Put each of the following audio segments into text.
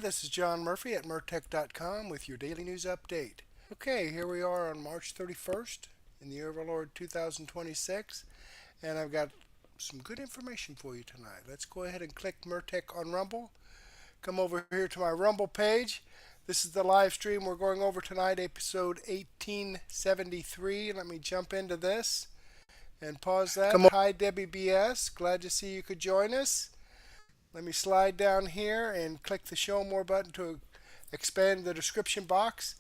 this is John Murphy at murtech.com with your daily news update. Okay, here we are on March 31st in the year of our Lord 2026, and I've got some good information for you tonight. Let's go ahead and click Murtech on Rumble. Come over here to my Rumble page. This is the live stream we're going over tonight, episode 1873. Let me jump into this and pause that. Hi, Debbie BS. Glad to see you could join us. Let me slide down here and click the Show More button to expand the description box.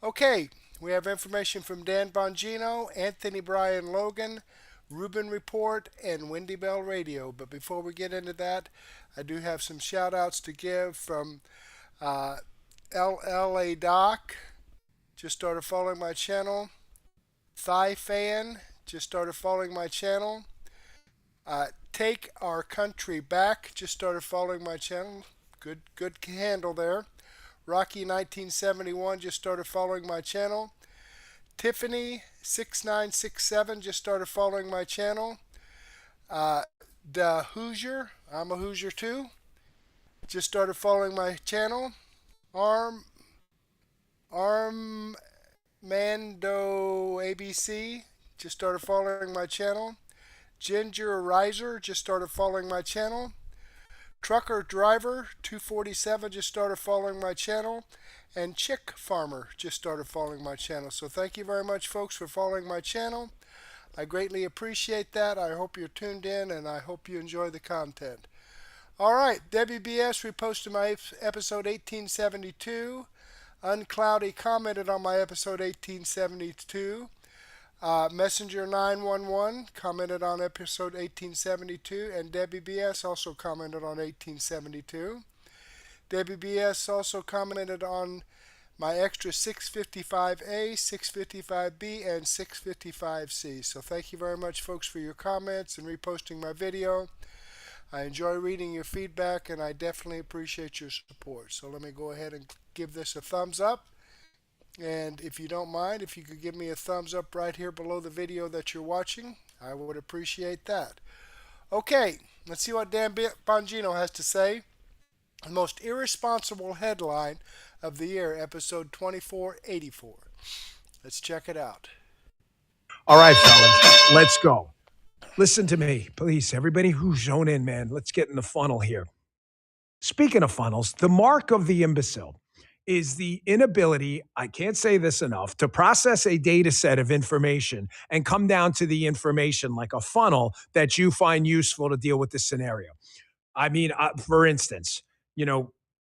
Okay, we have information from Dan Bongino, Anthony Bryan Logan, Rubin Report, and Wendy Bell Radio. But before we get into that, I do have some shout outs to give from LLA Doc, just started following my channel. Thigh Fan, just started following my channel. Take Our Country Back, just started following my channel. Good handle there. Rocky 1971 just started following my channel. Tiffany 6967 just started following my channel. The Hoosier, I'm a Hoosier too, just started following my channel. Armando ABC just started following my channel. Ginger Riser just started following my channel. Trucker Driver 247 just started following my channel. And Chick Farmer just started following my channel. So thank you very much, folks, for following my channel. I greatly appreciate that. I hope you're tuned in, and I hope you enjoy the content. All right, Debbie BS reposted my episode 1872. Uncloudy commented on my episode 1872. Messenger 911 commented on episode 1872, and Debbie BS also commented on 1872. Debbie BS also commented on my extra 655A, 655B, and 655C. So thank you very much, folks, for your comments and reposting my video. I enjoy reading your feedback, and I definitely appreciate your support. So let me go ahead and give this a thumbs up. And if you don't mind, if you could give me a thumbs up right here below the video that you're watching, I would appreciate that. Okay, let's see what Dan Bongino has to say. The most irresponsible headline of the year, episode 2484. Let's check it out. All right, fellas, let's go. Listen to me, please. Everybody who's zone in, man, let's get in the funnel here. Speaking of funnels, the mark of the imbecile is the inability, I can't say this enough, to process a data set of information and come down to the information like a funnel that you find useful to deal with the scenario. I mean, for instance,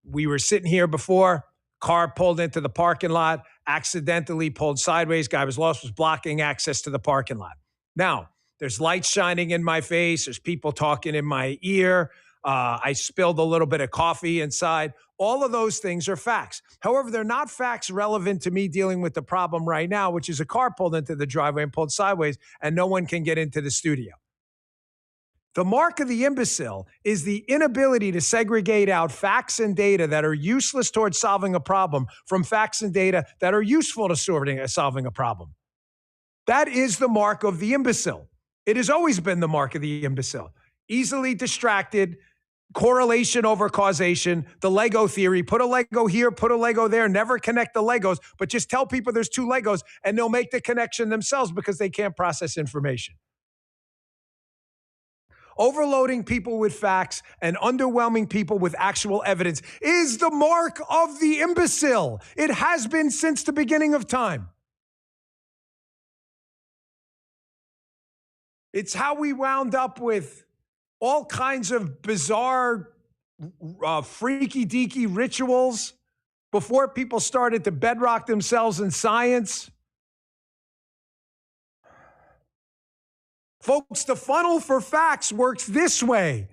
we were sitting here before, car pulled into the parking lot, accidentally pulled sideways, guy was lost, was blocking access to the parking lot. Now, there's lights shining in my face, there's people talking in my ear, I spilled a little bit of coffee inside. All of those things are facts. However, they're not facts relevant to me dealing with the problem right now, which is a car pulled into the driveway and pulled sideways, and no one can get into the studio. The mark of the imbecile is the inability to segregate out facts and data that are useless towards solving a problem from facts and data that are useful to solving a problem. That is the mark of the imbecile. It has always been the mark of the imbecile. Easily distracted, correlation over causation, the Lego theory, put a Lego here, put a Lego there, never connect the Legos, but just tell people there's two Legos and they'll make the connection themselves because they can't process information. Overloading people with facts and underwhelming people with actual evidence is the mark of the imbecile. It has been since the beginning of time. It's how we wound up with all kinds of bizarre, freaky-deaky rituals before people started to bedrock themselves in science. Folks, the funnel for facts works this way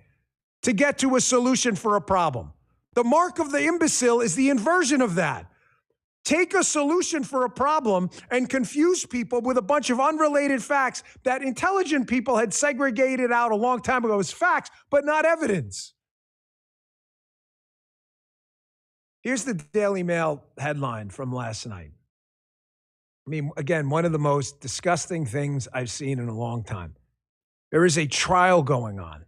to get to a solution for a problem. The mark of the imbecile is the inversion of that. Take a solution for a problem and confuse people with a bunch of unrelated facts that intelligent people had segregated out a long time ago as facts, but not evidence. Here's the Daily Mail headline from last night. I mean, again, one of the most disgusting things I've seen in a long time. There is a trial going on.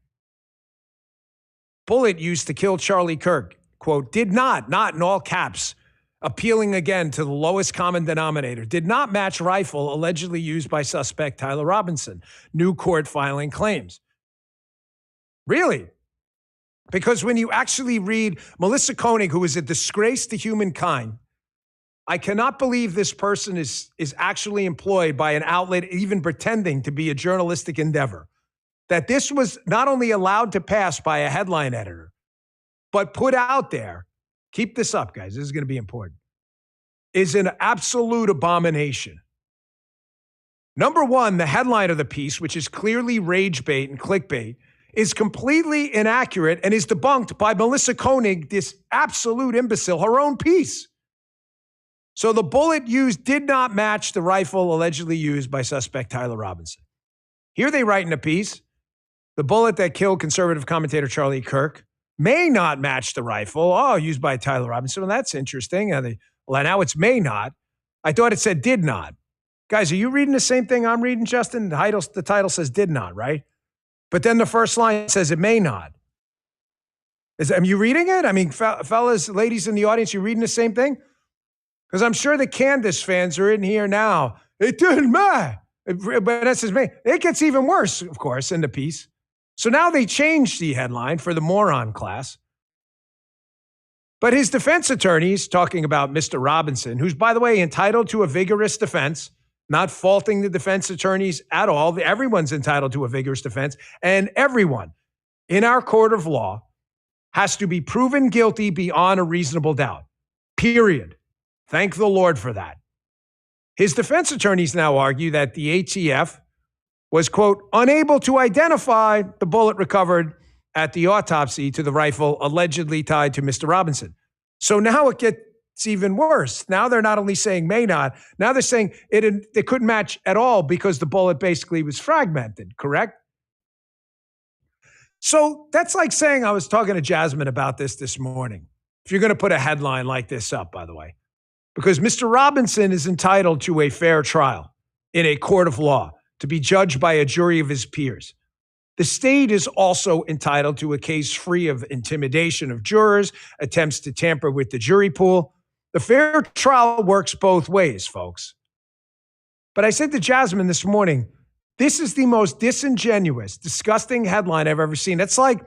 Bullet used to kill Charlie Kirk quote, did not in all caps, appealing again to the lowest common denominator, did not match rifle allegedly used by suspect Tyler Robinson. New court filing claims. Really? Because when you actually read Melissa Koenig, who is a disgrace to humankind, I cannot believe this person is actually employed by an outlet even pretending to be a journalistic endeavor. That this was not only allowed to pass by a headline editor, but put out there, keep this up, guys, this is going to be important, is an absolute abomination. Number one, the headline of the piece, which is clearly rage bait and clickbait, is completely inaccurate and is debunked by Melissa Koenig, this absolute imbecile, her own piece. So the bullet used did not match the rifle allegedly used by suspect Tyler Robinson. Here they write in a piece, the bullet that killed conservative commentator Charlie Kirk may not match the rifle, used by Tyler Robinson. Well, that's interesting. Well, now it's may not. I thought it said did not. Guys, are you reading the same thing I'm reading, Justin? The title says did not, right? But then the first line says it may not. Are you reading it? I mean, fellas, ladies in the audience, you reading the same thing? Because I'm sure the Candace fans are in here now. It didn't matter. But that says may. It gets even worse, of course, in the piece. So now they changed the headline for the moron class. But his defense attorneys, talking about Mr. Robinson, who's, by the way, entitled to a vigorous defense, not faulting the defense attorneys at all. Everyone's entitled to a vigorous defense. And everyone in our court of law has to be proven guilty beyond a reasonable doubt. Period. Thank the Lord for that. His defense attorneys now argue that the ATF was, quote, unable to identify the bullet recovered at the autopsy to the rifle allegedly tied to Mr. Robinson. So now it gets even worse. Now they're not only saying may not, now they're saying they couldn't match at all because the bullet basically was fragmented, correct? So that's like saying, I was talking to Jasmine about this morning. If you're going to put a headline like this up, by the way, because Mr. Robinson is entitled to a fair trial in a court of law to be judged by a jury of his peers. The state is also entitled to a case free of intimidation of jurors, attempts to tamper with the jury pool. The fair trial works both ways, folks. But I said to Jasmine this morning, this is the most disingenuous, disgusting headline I've ever seen. It's like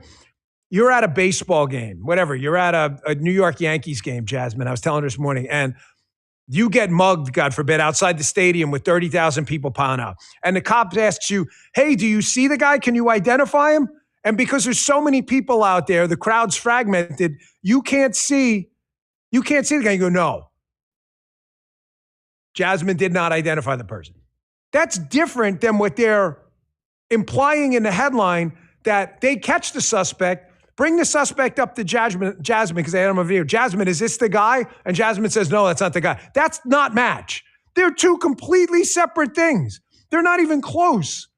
you're at a baseball game, whatever. You're at a New York Yankees game, Jasmine. I was telling her this morning, and you get mugged, God forbid, outside the stadium with 30,000 people piling up. And the cop asks you, hey, do you see the guy? Can you identify him? And because there's so many people out there, the crowd's fragmented, you can't see the guy. You go, no. Jasmine did not identify the person. That's different than what they're implying in the headline, that they catch the suspect, bring the suspect up to Jasmine, because they had him on video. Jasmine, is this the guy? And Jasmine says, no, that's not the guy. That's not match. They're two completely separate things. They're not even close.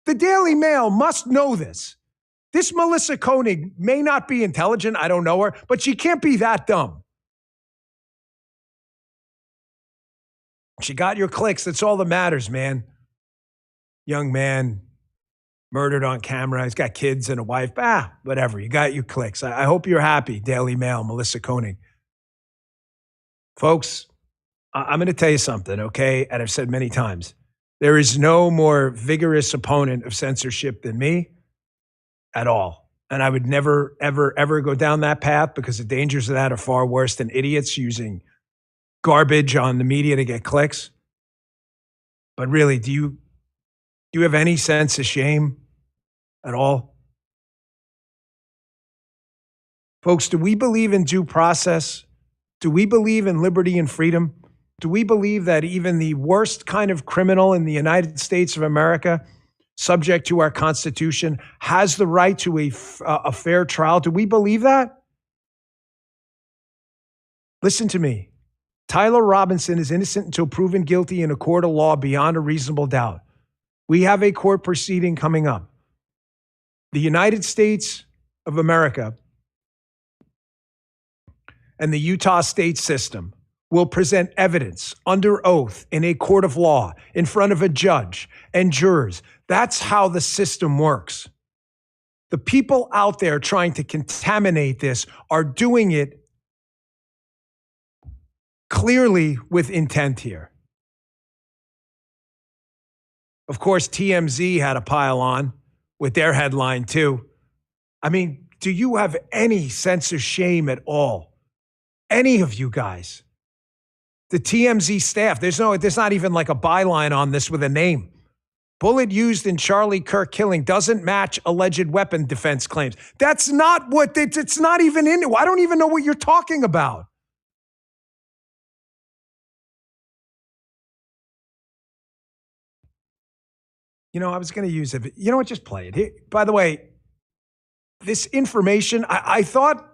The Daily Mail must know this. This Melissa Koenig may not be intelligent. I don't know her, but she can't be that dumb. She got your clicks. That's all that matters, man. Young man, murdered on camera. He's got kids and a wife. Whatever. You got your clicks. I hope you're happy, Daily Mail, Melissa Koenig. Folks, I'm going to tell you something, okay? And I've said many times, there is no more vigorous opponent of censorship than me at all. And I would never, ever, ever go down that path, because the dangers of that are far worse than idiots using garbage on the media to get clicks. But really, do you have any sense of shame at all? Folks, do we believe in due process? Do we believe in liberty and freedom? Do we believe that even the worst kind of criminal in the United States of America, subject to our Constitution, has the right to a fair trial? Do we believe that? Listen to me. Tyler Robinson is innocent until proven guilty in a court of law beyond a reasonable doubt. We have a court proceeding coming up. The United States of America and the Utah state system will present evidence under oath in a court of law in front of a judge and jurors. That's how the system works. The people out there trying to contaminate this are doing it clearly with intent here. Of course, TMZ had a pile on with their headline too. I mean, do you have any sense of shame at all? Any of you guys? The TMZ staff, there's not even like a byline on this with a name. Bullet used in Charlie Kirk killing doesn't match alleged weapon defense claims. That's not what it's not even in it. I don't even know what you're talking about. I was going to use it. You know what? Just play it. By the way, this information, I thought,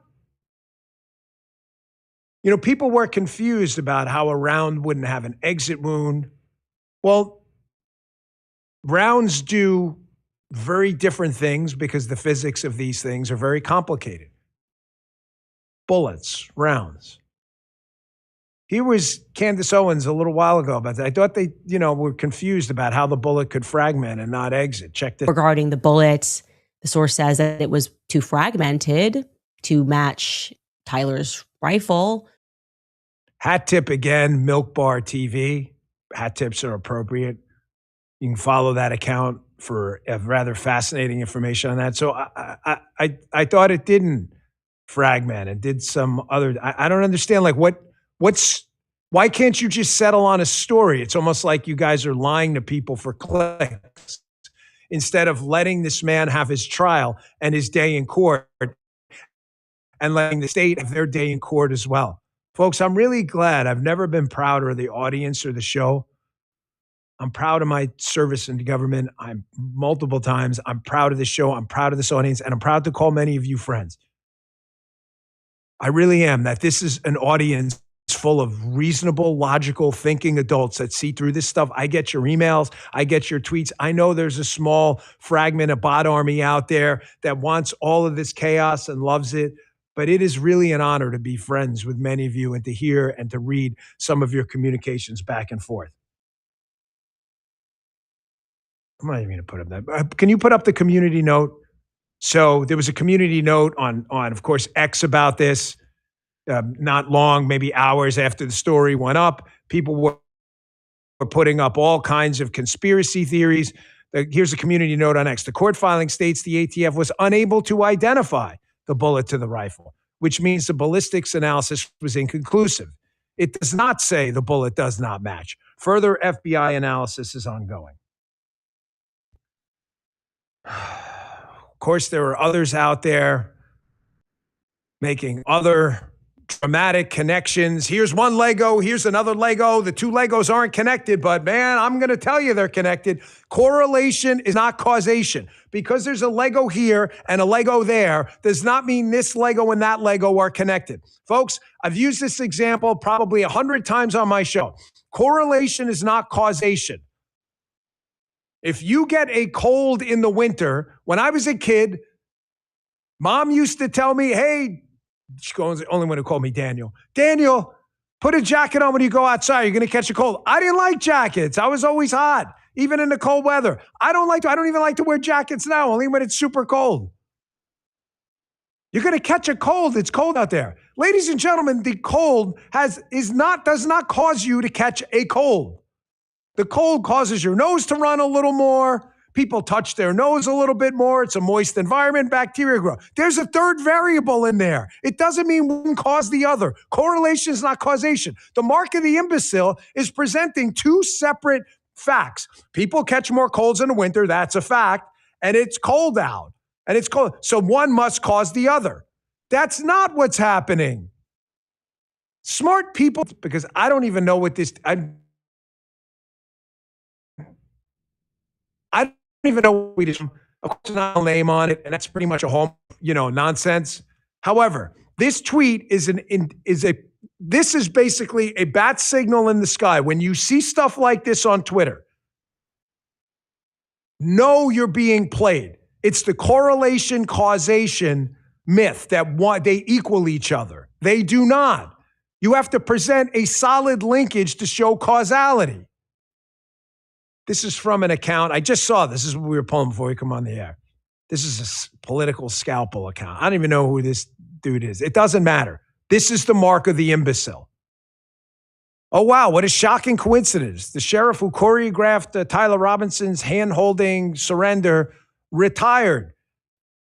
people were confused about how a round wouldn't have an exit wound. Well, rounds do very different things because the physics of these things are very complicated. Bullets, rounds. Here was Candace Owens a little while ago about that. I thought they, were confused about how the bullet could fragment and not exit. Check this. Regarding the bullets, the source says that it was too fragmented to match Tyler's rifle. Hat tip again, Milk Bar TV. Hat tips are appropriate. You can follow that account for rather fascinating information on that. So I thought it didn't fragment and did some other. I don't understand. Like why can't you just settle on a story? It's almost like you guys are lying to people for clicks instead of letting this man have his trial and his day in court and letting the state have their day in court as well. Folks, I'm really glad. I've never been prouder of the audience or the show. I'm proud of my service in the government. I'm multiple times. I'm proud of the show. I'm proud of this audience, and I'm proud to call many of you friends. I really am, that this is an audience full of reasonable, logical, thinking adults that see through this stuff. I get your emails. I get your tweets. I know there's a small fragment of bot army out there that wants all of this chaos and loves it. But it is really an honor to be friends with many of you and to hear and to read some of your communications back and forth. I'm not even going to put up that. Can you put up the community note? So there was a community note on of course, X about this. Not long, maybe hours after the story went up, people were putting up all kinds of conspiracy theories. Here's a community note on X. The court filing states the ATF was unable to identify the bullet to the rifle, which means the ballistics analysis was inconclusive. It does not say the bullet does not match. Further FBI analysis is ongoing. Of course, there are others out there making other dramatic connections. Here's one Lego, here's another Lego. The two Legos aren't connected, but man, I'm going to tell you they're connected. Correlation is not causation. Because there's a Lego here and a Lego there does not mean this Lego and that Lego are connected. Folks, I've used this example probably 100 times on my show. Correlation is not causation. If you get a cold in the winter, when I was a kid, Mom used to tell me, hey, she was the only one who called me Daniel. Daniel, put a jacket on when you go outside. You're going to catch a cold. I didn't like jackets. I was always hot, even in the cold weather. I don't even like to wear jackets now, only when it's super cold. You're going to catch a cold. It's cold out there. Ladies and gentlemen, the cold does not cause you to catch a cold. The cold causes your nose to run a little more. People touch their nose a little bit more. It's a moist environment. Bacteria grow. There's a third variable in there. It doesn't mean one cause the other. Correlation is not causation. The mark of the imbecile is presenting two separate facts. People catch more colds in the winter. That's a fact. And it's cold out. And it's cold. So one must cause the other. That's not what's happening. Smart people, because I don't even know what this... I don't even know what we did. Of course, not a name on it, and that's pretty much a home, nonsense. However, this tweet is basically a bat signal in the sky. When you see stuff like this on Twitter, know you're being played. It's the correlation causation myth that they equal each other. They do not. You have to present a solid linkage to show causality. This is from an account. I just saw this. This is what we were pulling before we come on the air. This is a political scalpel account. I don't even know who this dude is. It doesn't matter. This is the mark of the imbecile. Oh, wow. What a shocking coincidence. The sheriff who choreographed Tyler Robinson's hand-holding surrender retired.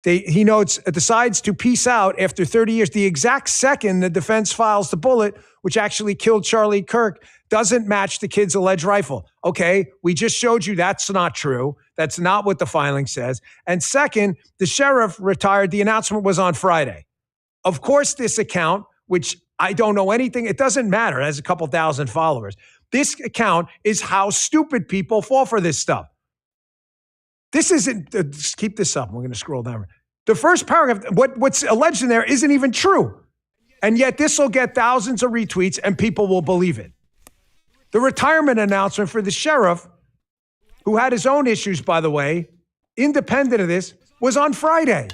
He notes, decides to peace out after 30 years. The exact second the defense files the bullet, which actually killed Charlie Kirk, doesn't match the kid's alleged rifle. Okay, we just showed you that's not true. That's not what the filing says. And second, the sheriff retired. The announcement was on Friday. Of course, this account, which I don't know anything, it doesn't matter, it has a couple thousand followers. This account is how stupid people fall for this stuff. This isn't, just keep this up. We're going to scroll down. The first paragraph, what's alleged in there isn't even true. And yet this will get thousands of retweets and people will believe it. The retirement announcement for the sheriff, who had his own issues, by the way, independent of this, was on Friday.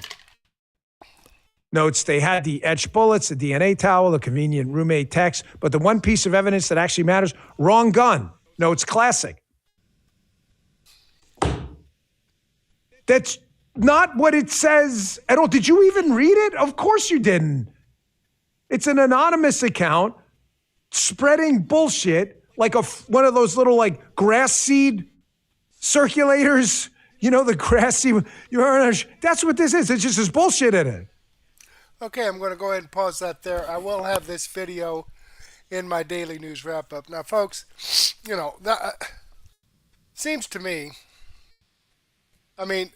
Notes they had the etched bullets, the DNA towel, the convenient roommate text, but the one piece of evidence that actually matters, wrong gun. Notes classic. That's not what it says at all. Did you even read it? Of course you didn't. It's an anonymous account spreading bullshit like one of those little like grass seed circulators. You know, the grass seed. That's what this is. It's just this bullshit in it. Okay, I'm going to go ahead and pause that there. I will have this video in my daily news wrap-up. Now, folks, you know, that seems to me, I mean,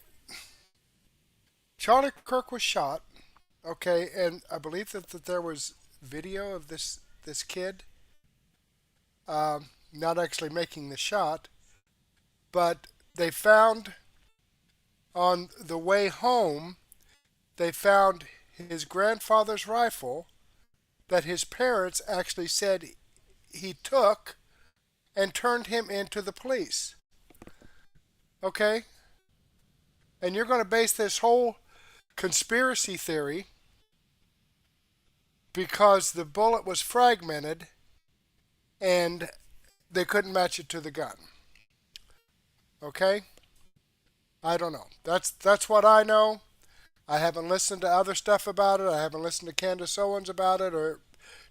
Charlie Kirk was shot, okay, and I believe that there was video of this kid not actually making the shot, but they found on the way home, they found his grandfather's rifle that his parents actually said he took and turned him into the police. Okay? And you're going to base this whole conspiracy theory because the bullet was fragmented and they couldn't match it to the gun. Okay? I don't know. That's what I know. I haven't listened to other stuff about it. I haven't listened to Candace Owens about it or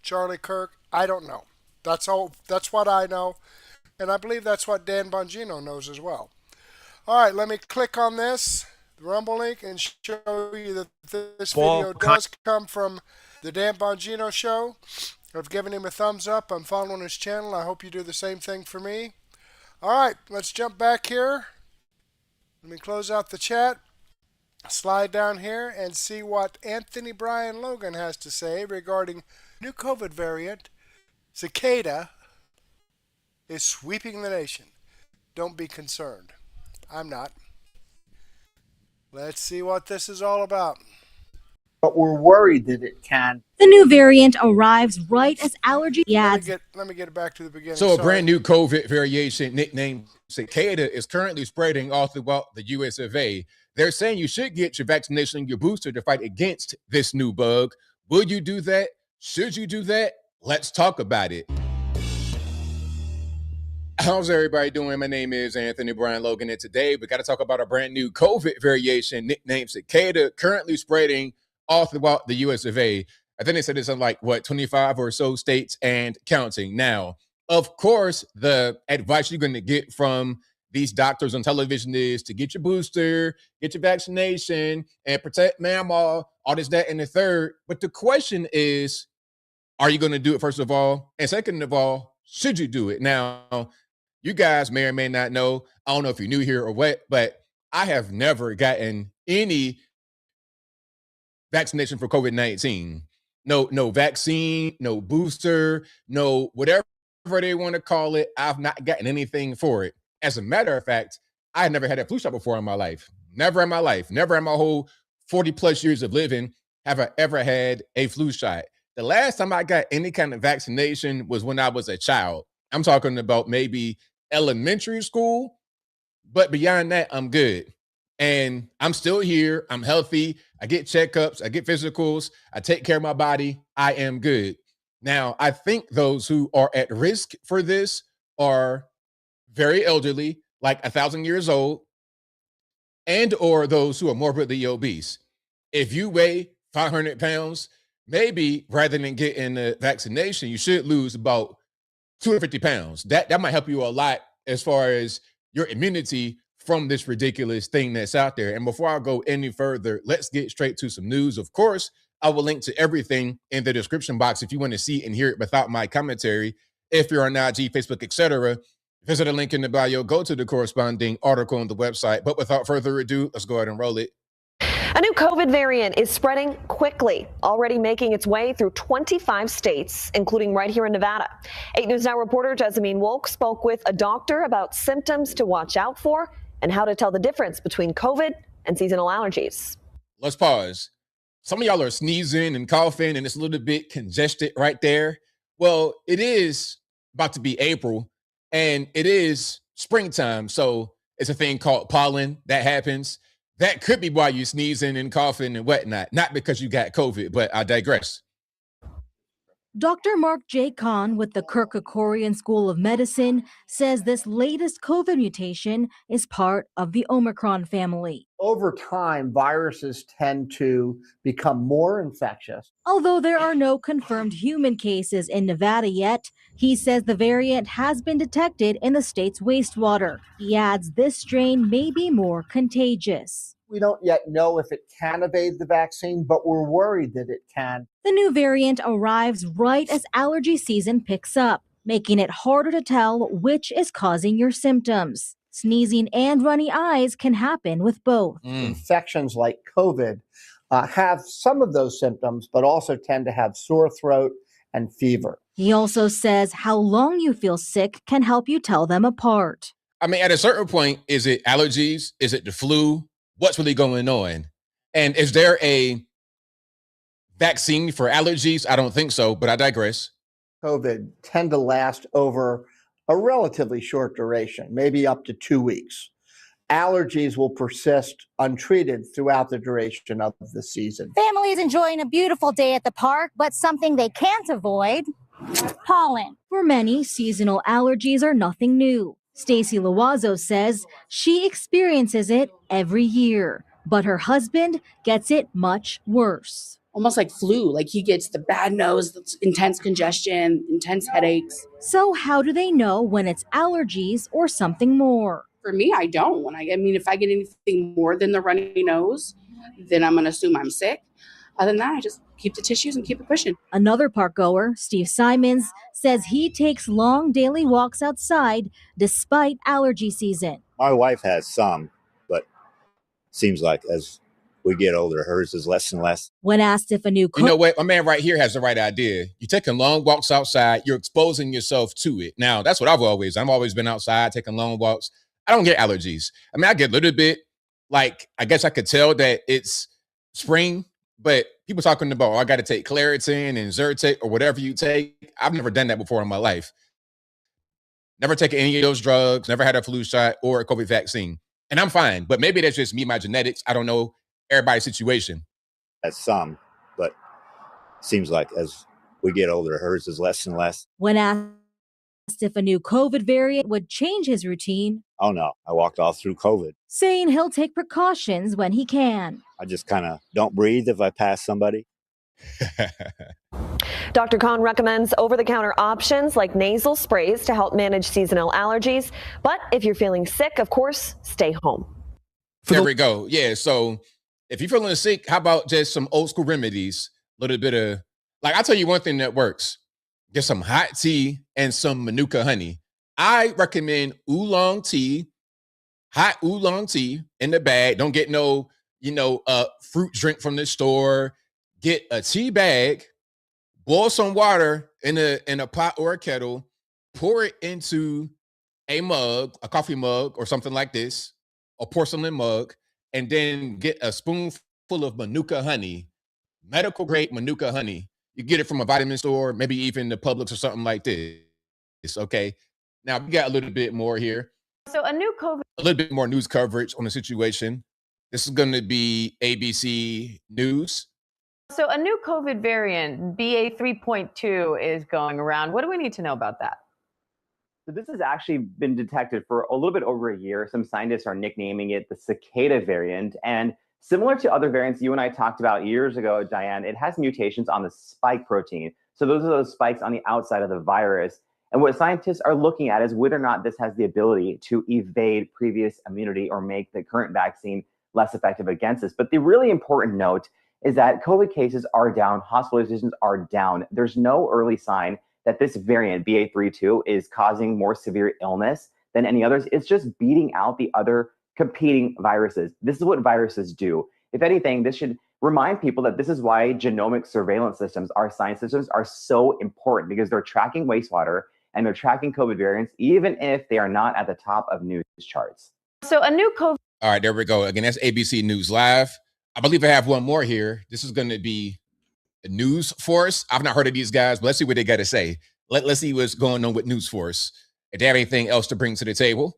Charlie Kirk. I don't know. That's all. That's what I know. And I believe that's what Dan Bongino knows as well. All right, let me click on this, the Rumble link, and show you that this video does come from the Dan Bongino show. I've given him a thumbs up. I'm following his channel. I hope you do the same thing for me. All right, let's jump back here. Let me close out the chat. Slide down here and see what Anthony Brian Logan has to say regarding new COVID variant, Cicada, is sweeping the nation. Don't be concerned. I'm not. Let's see what this is all about. But we're worried that it can. The new variant arrives right as allergy ads. Let me get it back to the beginning. So a brand new COVID variation nicknamed Cicada is currently spreading all throughout the US of A. They're saying you should get your vaccination, your booster to fight against this new bug. Will you do that? Should you do that? Let's talk about it. How's everybody doing? My name is Anthony Brian Logan, and today we got to talk about a brand new COVID variation nicknamed Cicada, currently spreading all throughout the US of A. I think they said it's in 25 or so states and counting. Now, of course, the advice you're going to get from these doctors on television is to get your booster, get your vaccination, and protect mama, all this, that, and the third. But the question is, are you going to do it, first of all? And second of all, should you do it? Now, you guys may or may not know, I don't know if you're new here or what, but I have never gotten any vaccination for COVID-19. No vaccine, no booster, no whatever they want to call it. I've not gotten anything for it. As a matter of fact, I had never had a flu shot before in my life. Never in my life. Never in my whole 40 plus years of living have I ever had a flu shot. The last time I got any kind of vaccination was when I was a child. I'm talking about maybe elementary school, but beyond that, I'm good. And I'm still here. I'm healthy. I get checkups. I get physicals. I take care of my body. I am good. Now, I think those who are at risk for this are very elderly, like 1,000 years old, and or those who are morbidly obese. If you weigh 500 pounds, maybe rather than getting the vaccination, you should lose about 250 pounds. That might help you a lot as far as your immunity from this ridiculous thing that's out there. And before I go any further, let's get straight to some news. Of course, I will link to everything in the description box if you want to see and hear it without my commentary. If you're on IG, Facebook, etc., visit the link in the bio, go to the corresponding article on the website. But without further ado, let's go ahead and roll it. A new COVID variant is spreading quickly, already making its way through 25 states, including right here in Nevada. 8 News Now reporter Jessamine Wolk spoke with a doctor about symptoms to watch out for and how to tell the difference between COVID and seasonal allergies. Let's pause. Some of y'all are sneezing and coughing, and it's a little bit congested right there. Well, it is about to be April, and it is springtime, so it's a thing called pollen that happens. That could be why you're sneezing and coughing and whatnot, not because you got COVID, but I digress. Dr. Mark J. Kahn with the Kerkorian School of Medicine says this latest COVID mutation is part of the Omicron family. Over time, viruses tend to become more infectious. Although there are no confirmed human cases in Nevada yet, he says the variant has been detected in the state's wastewater. He adds this strain may be more contagious. We don't yet know if it can evade the vaccine, but we're worried that it can. The new variant arrives right as allergy season picks up, making it harder to tell which is causing your symptoms. Sneezing and runny eyes can happen with both. Infections like COVID have some of those symptoms, but also tend to have sore throat and fever. He also says how long you feel sick can help you tell them apart. I mean, at a certain point, is it allergies? Is it the flu? What's really going on? And is there a vaccine for allergies? I don't think so, but I digress. COVID tend to last over a relatively short duration, maybe up to 2 weeks. Allergies will persist untreated throughout the duration of the season. Families enjoying a beautiful day at the park, but something they can't avoid, pollen. For many, seasonal allergies are nothing new. Stacy Loazo says she experiences it every year, but her husband gets it much worse. Almost like flu, like he gets the bad nose, intense congestion, intense headaches. So how do they know when it's allergies or something more? For me, I don't. I mean, if I get anything more than the runny nose, then I'm going to assume I'm sick. Other than that, I just keep the tissues and keep it pushing. Another park goer, Steve Simons, says he takes long daily walks outside despite allergy season. My wife has some, but seems like as we get older, hers is less and less. When asked if a new You know what? My man right here has the right idea. You're taking long walks outside. You're exposing yourself to it. Now, that's what I've always been outside taking long walks. I don't get allergies. I mean, I get a little bit, like, I guess I could tell that it's spring. But people talking about, I got to take Claritin and Zyrtec or whatever you take. I've never done that before in my life. Never taken any of those drugs, never had a flu shot or a COVID vaccine. And I'm fine. But maybe that's just me, my genetics. I don't know everybody's situation. That's some, but seems like as we get older, hers is less and less. When asked if a new COVID variant would change his routine, oh no, I walked all through COVID. Saying he'll take precautions when he can. I just kind of don't breathe if I pass somebody. Dr. Kahn recommends over-the-counter options like nasal sprays to help manage seasonal allergies. But if you're feeling sick, of course, stay home. There we go. Yeah, so if you're feeling sick, how about just some old school remedies? A little bit of, like, I'll tell you one thing that works. Get some hot tea and some Manuka honey. I recommend oolong tea, hot oolong tea in the bag. Don't get no, fruit drink from the store. Get a tea bag, boil some water in a pot or a kettle, pour it into a mug, a coffee mug or something like this, a porcelain mug, and then get a spoonful of Manuka honey, medical grade Manuka honey. You get it from a vitamin store, maybe even the Publix or something like this. Okay. Now we got a little bit more here. So a little bit more news coverage on the situation. This is going to be ABC News. So a new COVID variant, BA3.2, is going around. What do we need to know about that? So this has actually been detected for a little bit over a year. Some scientists are nicknaming it the Cicada variant. And similar to other variants you and I talked about years ago, Diane, it has mutations on the spike protein. So those are those spikes on the outside of the virus. And what scientists are looking at is whether or not this has the ability to evade previous immunity or make the current vaccine less effective against this. But the really important note is that COVID cases are down, hospitalizations are down. There's no early sign that this variant, BA32, is causing more severe illness than any others. It's just beating out the other competing viruses. This is what viruses do. If anything, this should remind people that this is why genomic surveillance systems, our science systems, are so important, because they're tracking wastewater and they're tracking COVID variants, even if they are not at the top of news charts. So a new COVID. All right, there we go. Again, that's ABC News Live. I believe I have one more here. This is going to be News Force. I've not heard of these guys, but let's see what they got to say. Let's see what's going on with News Force. If they have anything else to bring to the table.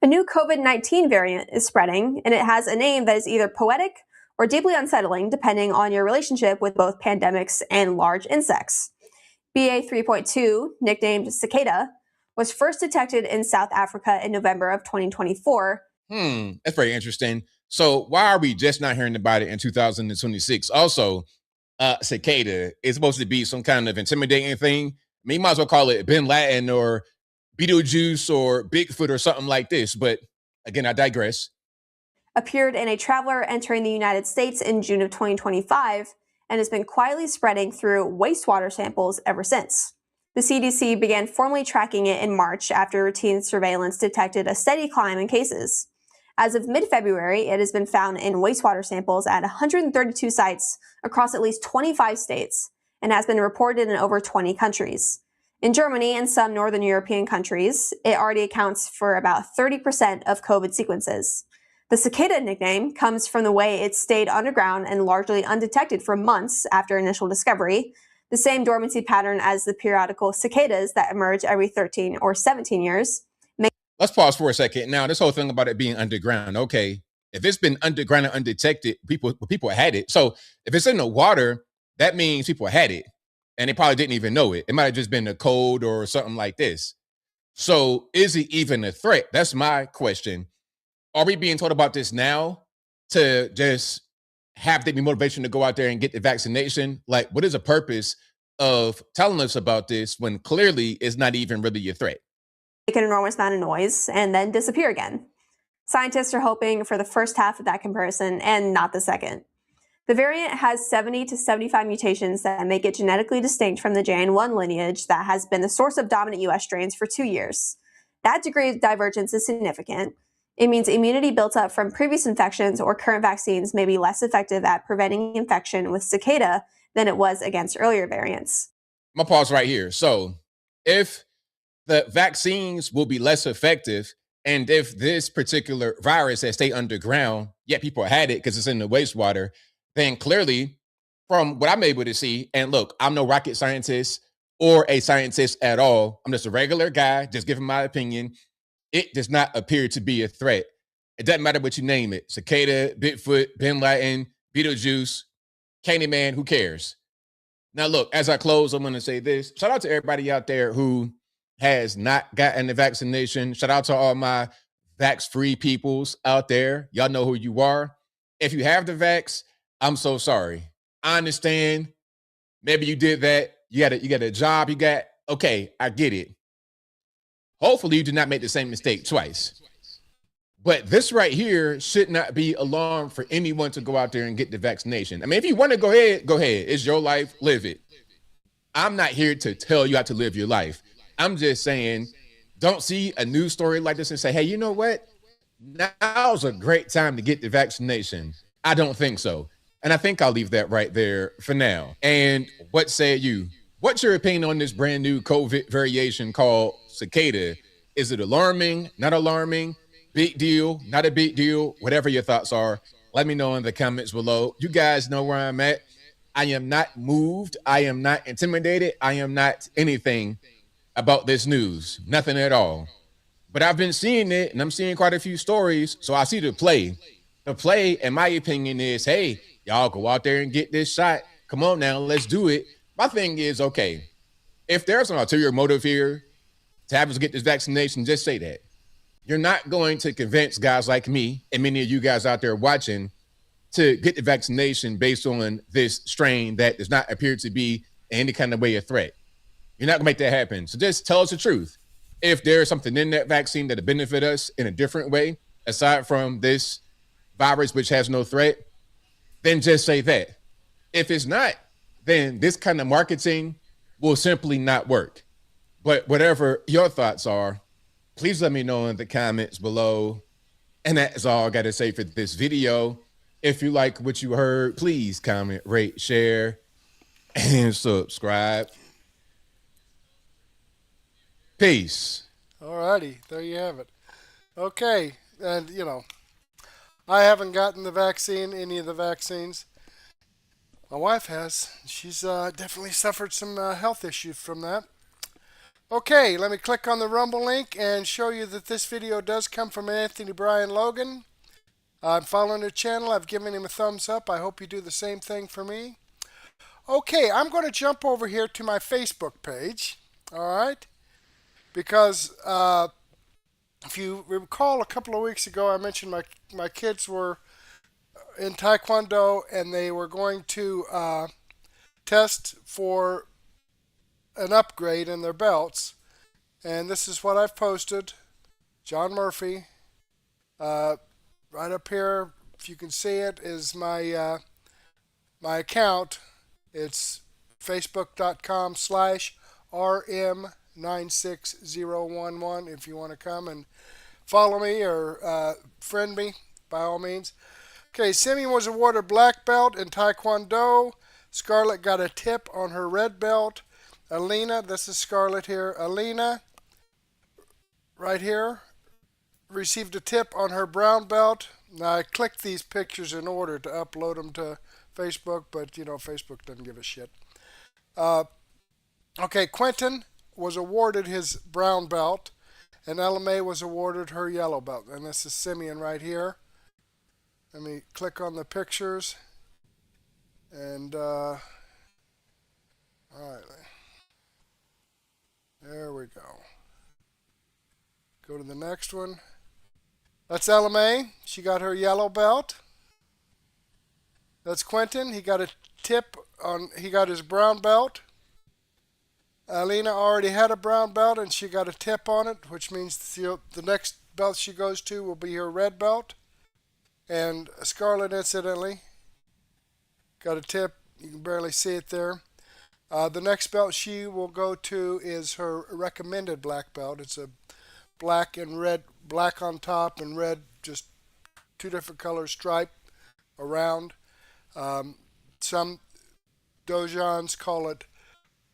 A new COVID-19 variant is spreading, and it has a name that is either poetic or deeply unsettling, depending on your relationship with both pandemics and large insects. BA3.2, nicknamed Cicada, was first detected in South Africa in November of 2024. That's very interesting. So why are we just not hearing about it in 2026? Also, Cicada is supposed to be some kind of intimidating thing. I mean, you might as well call it Bin Laden or Beetlejuice or Bigfoot or something like this. But again, I digress. Appeared in a traveler entering the United States in June of 2025 and has been quietly spreading through wastewater samples ever since. The CDC began formally tracking it in March after routine surveillance detected a steady climb in cases. As of mid-February, it has been found in wastewater samples at 132 sites across at least 25 states and has been reported in over 20 countries. In Germany and some Northern European countries, it already accounts for about 30% of COVID sequences. The Cicada nickname comes from the way it stayed underground and largely undetected for months after initial discovery, the same dormancy pattern as the periodical cicadas that emerge every 13 or 17 years. Let's pause for a second. Now, this whole thing about it being underground, okay, if it's been underground and undetected, people had it. So if it's in the water, that means people had it, and they probably didn't even know it. It might have just been a code or something like this. So is it even a threat? That's my question. Are we being told about this now to just have the motivation to go out there and get the vaccination? Like, what is the purpose of telling us about this when clearly it's not even really a threat? Make an enormous amount of noise and then disappear again. Scientists are hoping for the first half of that comparison and not the second. The variant has 70 to 75 mutations that make it genetically distinct from the JN1 lineage that has been the source of dominant U.S. strains for 2 years. That degree of divergence is significant. It means immunity built up from previous infections or current vaccines may be less effective at preventing infection with Cicada than it was against earlier variants. I'm going to pause right here. So if the vaccines will be less effective, and if this particular virus has stayed underground, yet people had it because it's in the wastewater, then clearly, from what I'm able to see, and look, I'm no rocket scientist or a scientist at all. I'm just a regular guy, just giving my opinion. It does not appear to be a threat. It doesn't matter what you name it. Cicada, Bigfoot, Bin Laden, Beetlejuice, Candyman, who cares? Now, look, as I close, I'm going to say this. Shout out to everybody out there who has not gotten the vaccination. Shout out to all my vax-free peoples out there. Y'all know who you are. If you have the vax, I'm so sorry. I understand. Maybe you did that. You got a job. Okay, I get it. Hopefully you did not make the same mistake twice. But this right here should not be alarm for anyone to go out there and get the vaccination. I mean, if you want to go ahead, go ahead. It's your life. Live it. I'm not here to tell you how to live your life. I'm just saying, don't see a news story like this and say, hey, you know what? Now's a great time to get the vaccination. I don't think so. And I think I'll leave that right there for now. And what say you? What's your opinion on this brand new COVID variation called Cicada? Is it alarming, not alarming, big deal, not a big deal? Whatever your thoughts are, let me know in the comments below. You guys know where I'm at. I am not moved. I am not intimidated. I am not anything about this news, nothing at all. But I've been seeing it, and I'm seeing quite a few stories, so I see the play. The play, in my opinion, is, hey, y'all go out there and get this shot. Come on now, let's do it. My thing is, okay, if there's an ulterior motive here, to have us get this vaccination, just say that. You're not going to convince guys like me and many of you guys out there watching to get the vaccination based on this strain that does not appear to be in any kind of way a threat. You're not gonna make that happen. So just tell us the truth. If there's something in that vaccine that'll benefit us in a different way, aside from this virus, which has no threat, then just say that. If it's not, then this kind of marketing will simply not work. But whatever your thoughts are, please let me know in the comments below. And that's all I got to say for this video. If you like what you heard, please comment, rate, share, and subscribe. Peace. All righty, there you have it. Okay, and you know, I haven't gotten the vaccine, any of the vaccines. My wife has. She's definitely suffered some health issues from that. Okay, let me click on the Rumble link and show you that this video does come from Anthony Brian Logan. I'm following the channel. I've given him a thumbs up. I hope you do the same thing for me. Okay, I'm going to jump over here to my Facebook page. All right, because if you recall, a couple of weeks ago, I mentioned my kids were in Taekwondo and they were going to test for an upgrade in their belts. And this is what I've posted. John Murphy. Right up here, if you can see it, is my my account. It's facebook.com/rm96011 if you want to come and follow me or friend me, by all means. Okay, Simeon was awarded black belt in Taekwondo. Scarlett got a tip on her red belt. Alina, this is Scarlett here. Alina, right here, received a tip on her brown belt. Now, I clicked these pictures in order to upload them to Facebook, but, you know, Facebook doesn't give a shit. Okay, Quentin was awarded his brown belt, and Ella May was awarded her yellow belt. And this is Simeon right here. Let me click on the pictures. And, all right. There we go. Go to the next one. That's Ella May. She got her yellow belt. That's Quentin. He got a tip on, he got his brown belt. Alina already had a brown belt and she got a tip on it, which means the next belt she goes to will be her red belt. And Scarlett, incidentally, got a tip. You can barely see it there. The next belt she will go to is her recommended black belt. It's a black and red, black on top and red, just two different colors striped around. Some dojans call it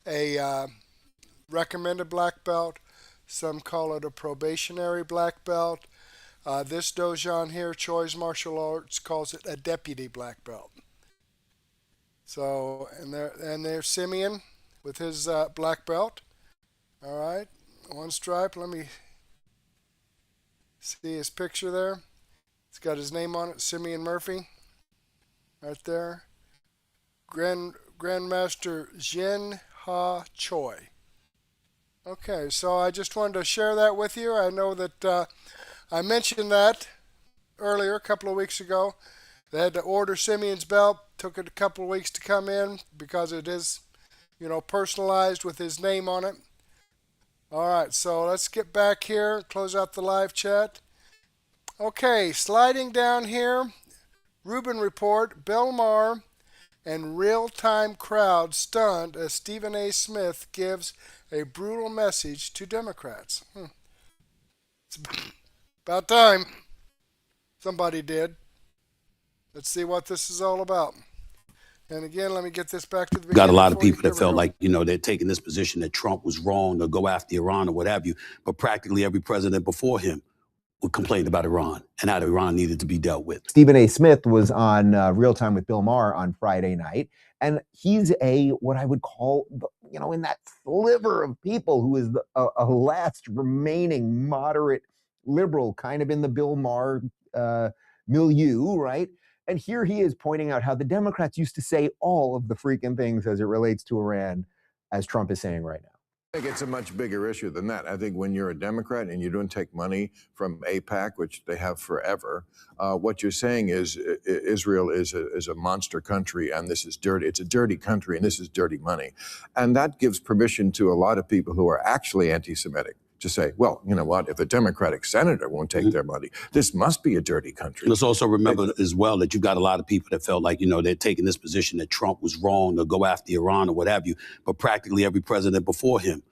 a recommended black belt. Some call it a probationary black belt. This dojan here, Choi's Martial Arts, calls it a deputy black belt. So, and there's Simeon with his black belt. All right, one stripe. Let me see his picture there. It's got his name on it, Simeon Murphy, right there. Grandmaster Jin Ha Choi. Okay, so I just wanted to share that with you. I know that I mentioned that earlier, a couple of weeks ago. They had to order Simeon's belt. Took it a couple of weeks to come in because it is, you know, personalized with his name on it. All right, so let's get back here, close out the live chat. Okay, sliding down here, Rubin report, Bill Maher and real-time crowd stunned as Stephen A. Smith gives a brutal message to Democrats. It's about time somebody did. Let's see what this is all about. And again, let me get this back to the beginning. Got a lot of people that felt like, you know, they're taking this position that Trump was wrong to go after Iran or what have you. But practically every president before him would complain about Iran and how Iran needed to be dealt with. Stephen A. Smith was on Real Time with Bill Maher on Friday night. And he's what I would call, you know, in that sliver of people who is a last remaining moderate liberal, kind of in the Bill Maher milieu, right? And here he is pointing out how the Democrats used to say all of the freaking things as it relates to Iran, as Trump is saying right now. I think it's a much bigger issue than that. I think when you're a Democrat and you don't take money from AIPAC, which they have forever, what you're saying is Israel is a monster country and this is dirty. It's a dirty country and this is dirty money. And that gives permission to a lot of people who are actually anti-Semitic to say, well, you know what, if a Democratic senator won't take their money, this must be a dirty country. Let's also remember as well that you've got a lot of people that felt like, they're taking this position that Trump was wrong to go after Iran or what have you. But practically every president before him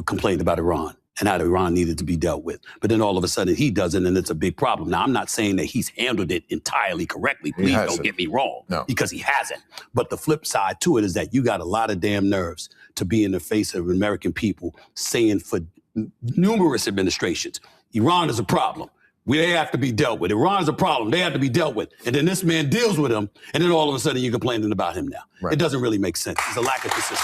complained about Iran and how Iran needed to be dealt with. But then all of a sudden he doesn't, and it's a big problem. Now, I'm not saying that he's handled it entirely correctly. Please don't get me wrong, because he hasn't. But the flip side to it is that you got a lot of damn nerves to be in the face of American people saying for numerous administrations, Iran is a problem. They have to be dealt with. Iran is a problem. They have to be dealt with. And then this man deals with them, and then all of a sudden you're complaining about him now. Right. It doesn't really make sense. There's a lack of consistency.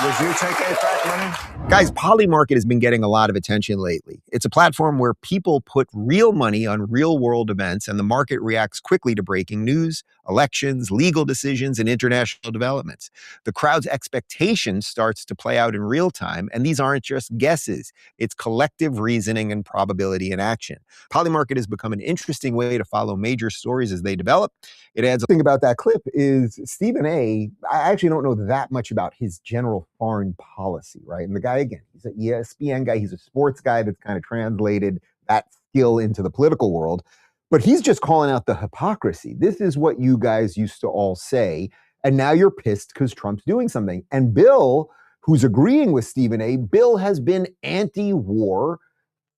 Would you take AIPAC money? Guys, Polymarket has been getting a lot of attention lately. It's a platform where people put real money on real-world events, and the market reacts quickly to breaking news, elections, legal decisions, and international developments. The crowd's expectation starts to play out in real time, and these aren't just guesses. It's collective reasoning and probability in action. Polymarket has become an interesting way to follow major stories as they develop. It adds. The thing about that clip is Stephen A., I actually don't know that much about his general foreign policy, right? And the guy, again, he's an ESPN guy. He's a sports guy that's kind of translated that skill into the political world. But he's just calling out the hypocrisy. This is what you guys used to all say. And now you're pissed because Trump's doing something. And Bill, who's agreeing with Stephen A., Bill has been anti-war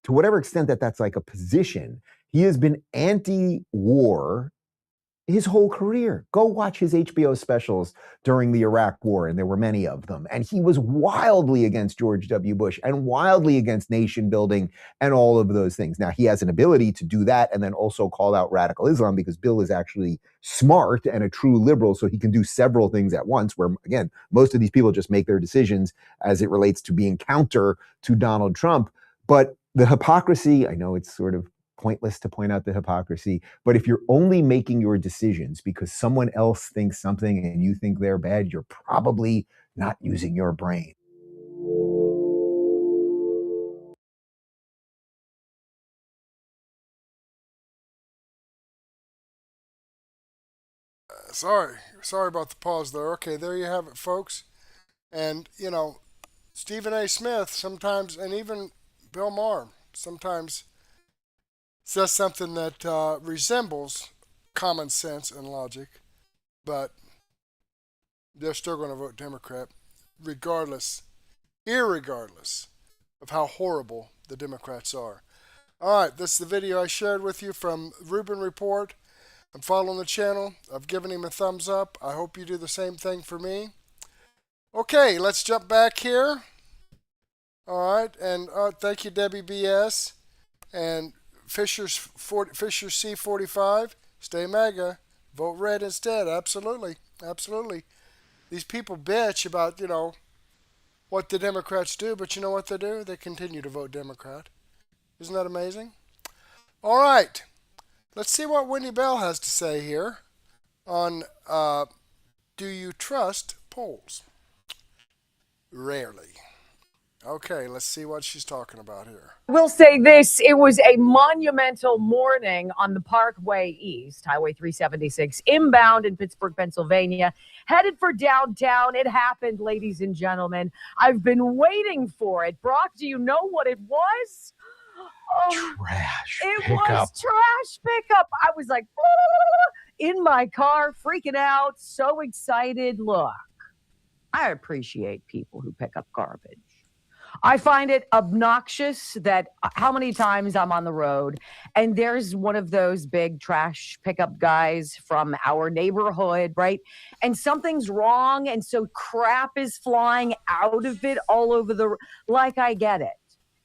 to whatever extent that that's like a position. He has been anti-war his whole career. Go watch his HBO specials during the Iraq War, and there were many of them. And he was wildly against George W. Bush and wildly against nation building and all of those things. Now, he has an ability to do that and then also call out radical Islam because Bill is actually smart and a true liberal, so he can do several things at once, where, again, most of these people just make their decisions as it relates to being counter to Donald Trump. But the hypocrisy, I know it's sort of pointless to point out the hypocrisy, but if you're only making your decisions because someone else thinks something and you think they're bad, you're probably not using your brain. Sorry about the pause there. Okay, there you have it, folks. And, Stephen A. Smith sometimes, and even Bill Maher sometimes says something that resembles common sense and logic, but they're still going to vote Democrat, irregardless of how horrible the Democrats are. All right, this is the video I shared with you from Rubin Report. I'm following the channel. I've given him a thumbs up. I hope you do the same thing for me. Okay, let's jump back here. All right, and thank you, Debbie BS. And Fisher C45, stay MAGA, vote red instead. Absolutely. These people bitch about, what the Democrats do, but you know what they do? They continue to vote Democrat. Isn't that amazing? All right. Let's see what Wendy Bell has to say here on do you trust polls? Rarely. Okay, let's see what she's talking about here. We'll say this, it was a monumental morning on the Parkway East, Highway 376, inbound in Pittsburgh, Pennsylvania, headed for downtown. It happened, ladies and gentlemen. I've been waiting for it. Brock, do you know what it was? Trash pickup. Was trash pickup. I was like, in my car, freaking out, so excited. Look, I appreciate people who pick up garbage. I find it obnoxious that how many times I'm on the road and there's one of those big trash pickup guys from our neighborhood, right? And something's wrong. And so crap is flying out of it all over I get it.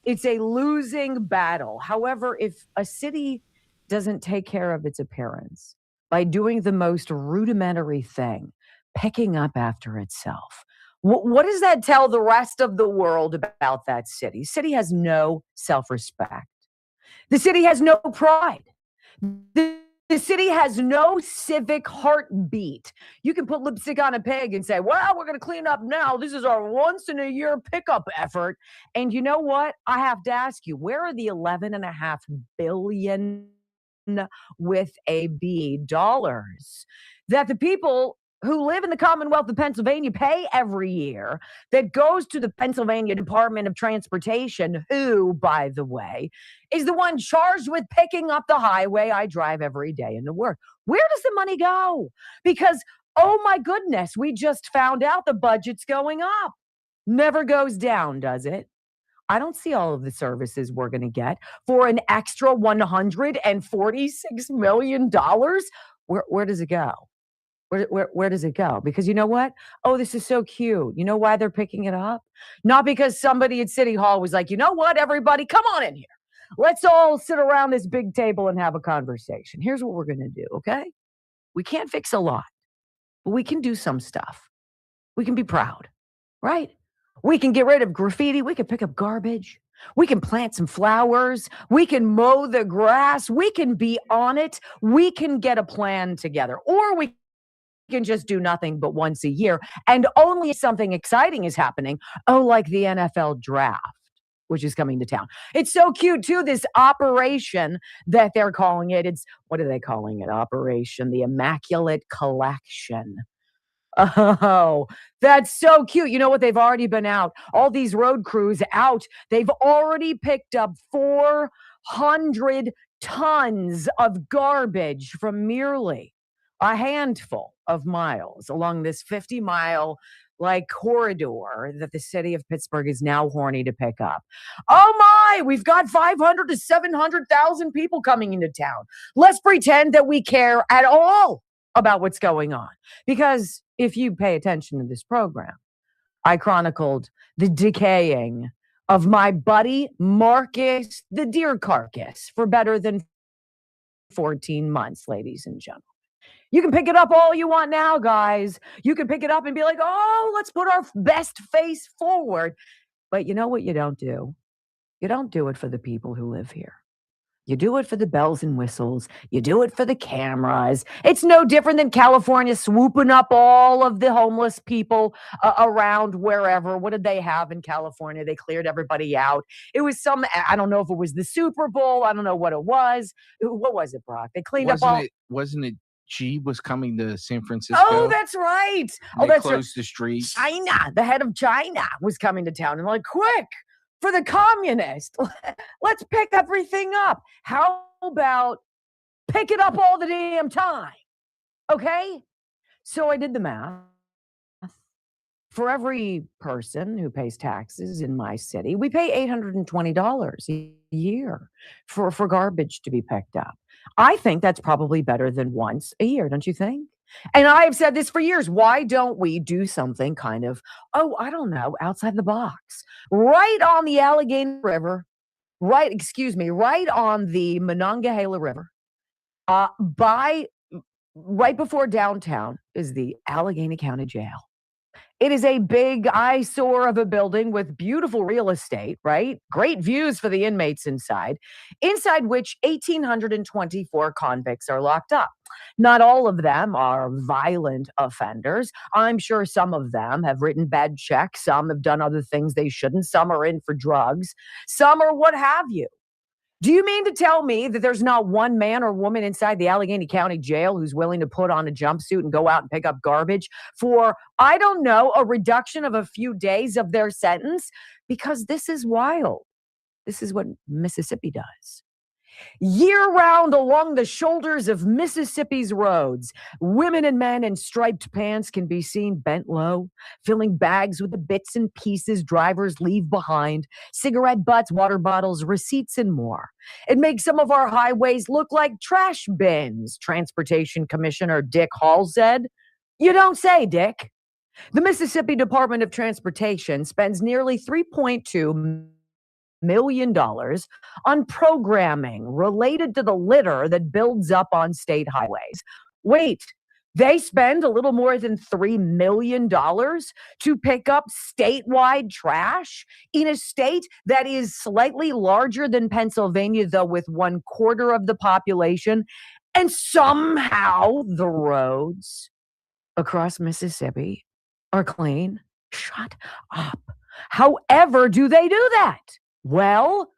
It's a losing battle. However, if a city doesn't take care of its appearance by doing the most rudimentary thing, picking up after itself, what does that tell the rest of the world about that city? City has no self-respect. The city has no pride. The The city has no civic heartbeat. You can put lipstick on a pig and say, well, we're going to clean up now. This is our once-in-a-year pickup effort. And you know what? I have to ask you, where are the $11.5 billion with a B dollars that the people who live in the Commonwealth of Pennsylvania pay every year that goes to the Pennsylvania Department of Transportation, who, by the way, is the one charged with picking up the highway I drive every day into work? Where does the money go? Because, oh my goodness, we just found out the budget's going up. Never goes down, does it? I don't see all of the services we're going to get for an extra $146 million. Where does it go? Where does it go? Because you know what? Oh, this is so cute. You know why they're picking it up? Not because somebody at City Hall was like, you know what, everybody, come on in here. Let's all sit around this big table and have a conversation. Here's what we're going to do, okay? We can't fix a lot, but we can do some stuff. We can be proud, right? We can get rid of graffiti. We can pick up garbage. We can plant some flowers. We can mow the grass. We can be on it. We can get a plan together. Or we can just do nothing but once a year, and only if something exciting is happening. Oh, like the NFL draft, which is coming to town. It's so cute too, this operation that they're calling it. What are they calling it? Operation the Immaculate Collection. Oh, that's so cute. You know what? They've already been out. All these road crews out. They've already picked up 400 tons of garbage from merely a handful of miles along this 50-mile corridor that the city of Pittsburgh is now horny to pick up. Oh my, we've got 500 to 700,000 people coming into town. Let's pretend that we care at all about what's going on. Because if you pay attention to this program, I chronicled the decaying of my buddy Marcus the deer carcass for better than 14 months, ladies and gentlemen. You can pick it up all you want now, guys. You can pick it up and be like, oh, let's put our best face forward. But you know what you don't do? You don't do it for the people who live here. You do it for the bells and whistles. You do it for the cameras. It's no different than California swooping up all of the homeless people around wherever. What did they have in California? They cleared everybody out. It was I don't know if it was the Super Bowl. I don't know what it was. What was it, Brock? They cleaned up all. Wasn't it Xi was coming to San Francisco? Oh, that's right. They closed the street. China, the head of China was coming to town. And like, quick, for the communists, let's pick everything up. How about pick it up all the damn time? Okay? So I did the math. For every person who pays taxes in my city, we pay $820 a year for garbage to be picked up. I think that's probably better than once a year, don't you think? And I've said this for years. Why don't we do something kind of, outside the box? Right on the Allegheny River, right on the Monongahela River, right before downtown is the Allegheny County Jail. It is a big eyesore of a building with beautiful real estate, right? Great views for the inmates inside which 1,824 convicts are locked up. Not all of them are violent offenders. I'm sure some of them have written bad checks. Some have done other things they shouldn't. Some are in for drugs. Some are what have you. Do you mean to tell me that there's not one man or woman inside the Allegheny County Jail who's willing to put on a jumpsuit and go out and pick up garbage for, I don't know, a reduction of a few days of their sentence? Because this is wild. This is what Mississippi does. Year-round along the shoulders of Mississippi's roads, women and men in striped pants can be seen bent low, filling bags with the bits and pieces drivers leave behind, cigarette butts, water bottles, receipts, and more. It makes some of our highways look like trash bins, Transportation Commissioner Dick Hall said. You don't say, Dick. The Mississippi Department of Transportation spends nearly $3.2 million on programming related to the litter that builds up on state highways. Wait, they spend a little more than $3 million to pick up statewide trash in a state that is slightly larger than Pennsylvania, though with 1/4 of the population And somehow the roads across Mississippi are clean. Shut up. However, do they do that? Well,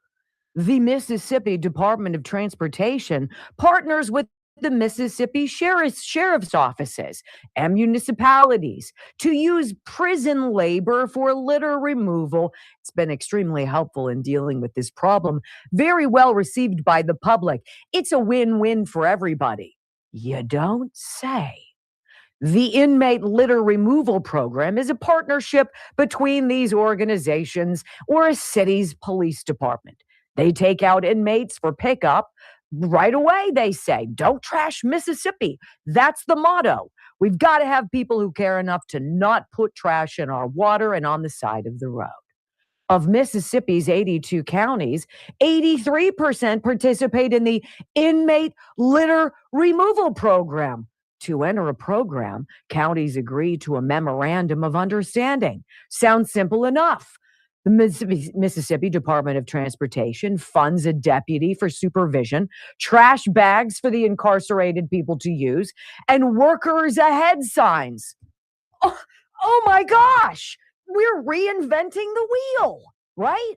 the Mississippi Department of Transportation partners with the Mississippi Sheriff's offices and municipalities to use prison labor for litter removal. It's been extremely helpful in dealing with this problem. Very well received by the public. It's a win-win for everybody. You don't say. The inmate litter removal program is a partnership between these organizations or a city's police department. They take out inmates for pickup right away, they say. Don't trash Mississippi. That's the motto. We've got to have people who care enough to not put trash in our water and on the side of the road. Of Mississippi's 82 counties, 83% participate in the inmate litter removal program. To enter a program, counties agree to a memorandum of understanding. Sounds simple enough. The Mississippi Department of Transportation funds a deputy for supervision, trash bags for the incarcerated people to use, and workers ahead signs. Oh my gosh, we're reinventing the wheel, right?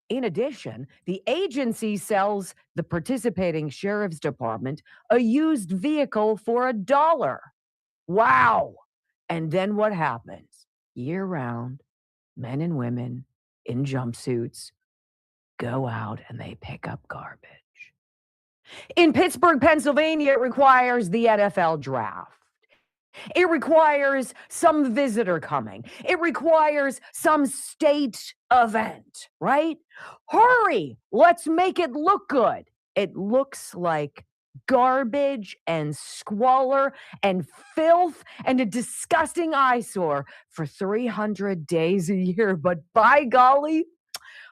In addition, the agency sells the participating sheriff's department a used vehicle for $1. Wow. And then what happens? Year round, men and women in jumpsuits go out and they pick up garbage. In Pittsburgh, Pennsylvania, it requires the NFL draft. It requires some visitor coming. It requires some state event, right? Hurry, let's make it look good. It looks like garbage and squalor and filth and a disgusting eyesore for 300 days a year. But by golly,